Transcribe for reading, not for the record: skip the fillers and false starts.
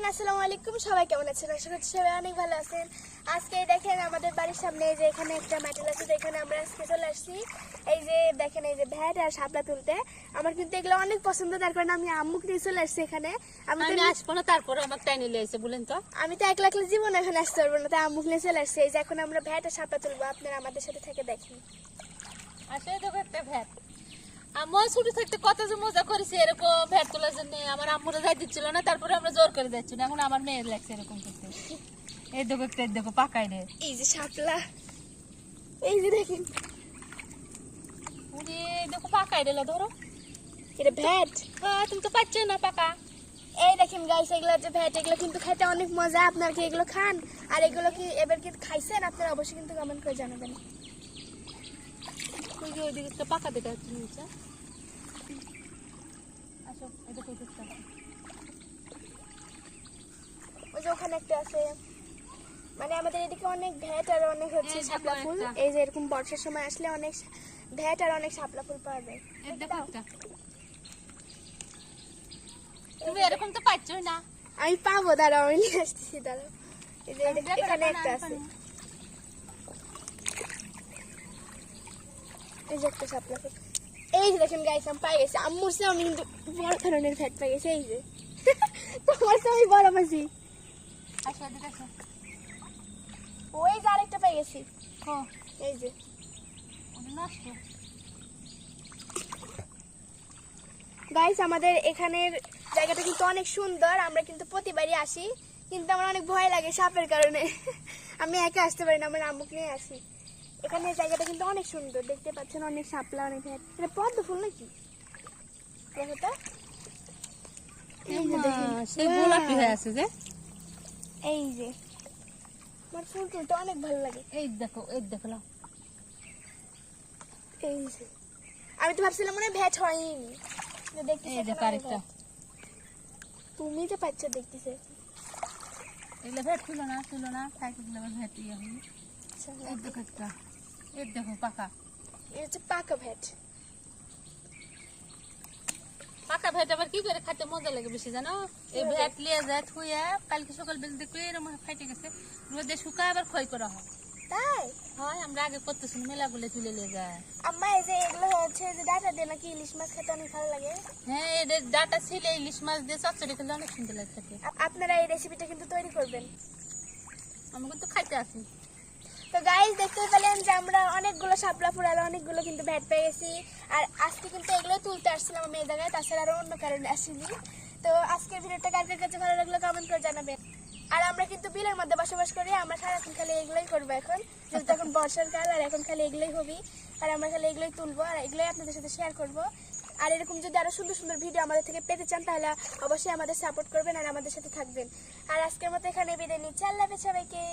Everyone আসসালামু আলাইকুম। সবাই কেমন আছেন? আশা করছি সবাই অনেক ভালো আছেন। আজকে দেখেন আমাদের বাড়ির সামনে যে এখানে একটা মাটি আছে, এখানে আমরা আজকে চলে আসছি। এই যে দেখেন এই যে ভ্যাট আর শাপলা তুলতে। আমার কিন্তু এগুলো অনেক পছন্দ, তার কারণে আমি আম্মুকে নিয়ে চলে আসছি এখানে। আমি আসবো না, তারপরে আমার টাইম নিয়ে এসে বলেন তো। আমি তো একলা একলা জীবন এখানে আসতে পারবো না, তাই আম্মুকে নিয়ে চলে আসছি। এই যে এখন আমরা ভ্যাট আর শাপলা তুলবো, আপনারা আমাদের সাথে থেকে দেখেন। আসলে দেখো একটা ভ্যাট, আমার ছোট থাকতে কত যে মজা করেছি এরকম ভ্যাট তোলার জন্য। আমার আম্মুরা যাই দিচ্ছিল না, তারপরে আমরা জোর করে যাচ্ছি না। এখন আমার মেয়ের লাগছে এরকম করতে। এই দেখো একটা, দেখো পাকাই রে। এই যে শাপলা, এই যে দেখেন উনি দেখো পাকাই রে, ধরো এটা ভ্যাট। তুমি তো পাচ্ছ না পাকা। এই দেখেন গাইস, এগুলো যে ভ্যাট, এগুলো কিন্তু খেতে অনেক মজা। আপনারা কি এগুলো খান? আর এগুলো কি এবার কি খাইছেন? আপনারা অবশ্যই কিন্তু কমেন্ট করে জানাবেন। ওই যে ওইদিকে একটা পাকা দেখা যাচ্ছে নিচে। আসো এই দেখো একটা। ওই যে ওখানে একটা আছে, মানে আমাদের এদিকে অনেক ভ্যাট আর অনেক হচ্ছে এই যে শাপলা ফুল। একটা। এই যে এরকম বর্ষার সময় আসলে অনেক ভ্যাট আর অনেক শাপলা ফুল পাওয়া যায়। এই দেখো একটা। তুমি এরকম তো পাচ্ছই না। আমি পাবো, দাঁড়াও আমি নিয়ে আসতেছি, দাঁড়াও। এই যে এখানে একটা আছে, এই যে একটা শাপলা ফুল। এই যে দেখেন গাইস, আমি পাই গেছি। আম্মুর চেয়ে আমি কিন্তু বড় ধরনের ভ্যাট পাই গেছি। এই যে তোমার চেয়ে আমি বড় পাইছি। আসো এদিকে আসো। ওই যে আরেকটা পাই গেছি। হ্যাঁ, এই যে ওটা নষ্ট। গাইস, আমাদের এখানের জায়গাটা কিন্তু অনেক সুন্দর। আমরা কিন্তু প্রতিবারই আসি, কিন্তু আমার অনেক ভয় লাগে সাপের কারণে। আমি একা আসতে পারি না, আমার আম্মুকে নিয়ে আসি। এখানে জায়গাটা কিন্তু অনেক সুন্দর, দেখতে পাচ্ছেন অনেক শাপলা, অনেক ভ্যাট। এটা পদ্ম ফুল নাকি? দেখো তো, এই যে দেখেন, সেই গোলাপি হয়ে আছে যে। এই যে আমার ফুল তুলতে অনেক ভালো লাগে। এই দেখো, এই দেখো লাও। এই যে আমি তো ভাবছিলাম মনে হয় ভ্যাট হয়নি, দেখতেছি এই দেখো আরেকটা। তুমি তো পাচ্ছ দেখতেছে। এগুলো ভেট ছিল না খাইতে দিলে আবার ভেট ইয়ে হয়নি। এই দেখো একটা, এই দেখো পাকা। এটা হচ্ছে পাকা ভ্যাট। পাকা ভেট আবার কি করে খাইতে মজা লাগে বেশি জানো? এই ভেট লিয়ে যায় থুয়ে কালকে সকাল বেলা দেখবে এরকম ফাইটে গেছে, রোদে শুকায় আবার ক্ষয় করা হয়। তাই হয়, আমরা আগে করতেছি মেলাগুলো তুলে নিয়ে যায়। আম্মা, এই যে এগুলো হচ্ছে যে ডাটা দিয়ে নাকি ইলিশ মাছ খেতে অনেক ভালো লাগে। হ্যাঁ, এদের ডাটা ছিল ইলিশ মাছ দিয়ে চচ্চড়ি খেলে অনেক সুন্দর লাগে খেতে। আপনারা এই রেসিপিটা কিন্তু তৈরি করবেন। আমি কিন্তু খাইতে আসি। তো গাইস, দেখতে পেলেন যে আমরা অনেকগুলো শাপলা ফুল আর অনেকগুলো কিন্তু ভ্যাট পেয়ে গেছি। আর আজকে কিন্তু এগুলো তুলতে আসছিলাম আমি এই জায়গায়, তাছাড়া আরো অন্য কারণে আসিনি। তো আজকের ভিডিওটা কার কার কাছে ভালো লাগলো কমেন্ট করে জানাবেন। আর আমরা কিন্তু বিলের মধ্যে বসবাস করি, আমরা সারাক্ষণ খালি এগুলোই করবো এখন, যেহেতু এখন বর্ষার কাল। আর এখন খালি এগুলোই হবি, আর আমরা খালি এগুলোই তুলবো আর এগুলোই আপনাদের সাথে শেয়ার করবো। আর এরকম যদি আরো সুন্দর সুন্দর ভিডিও আমাদের থেকে পেতে চান, তাহলে অবশ্যই আমাদের সাপোর্ট করবেন আর আমাদের সাথে থাকবেন। আর আজকের মতো এখানে বিদায় নিচ্ছি। আল্লাহ হাফেজ সবাইকে।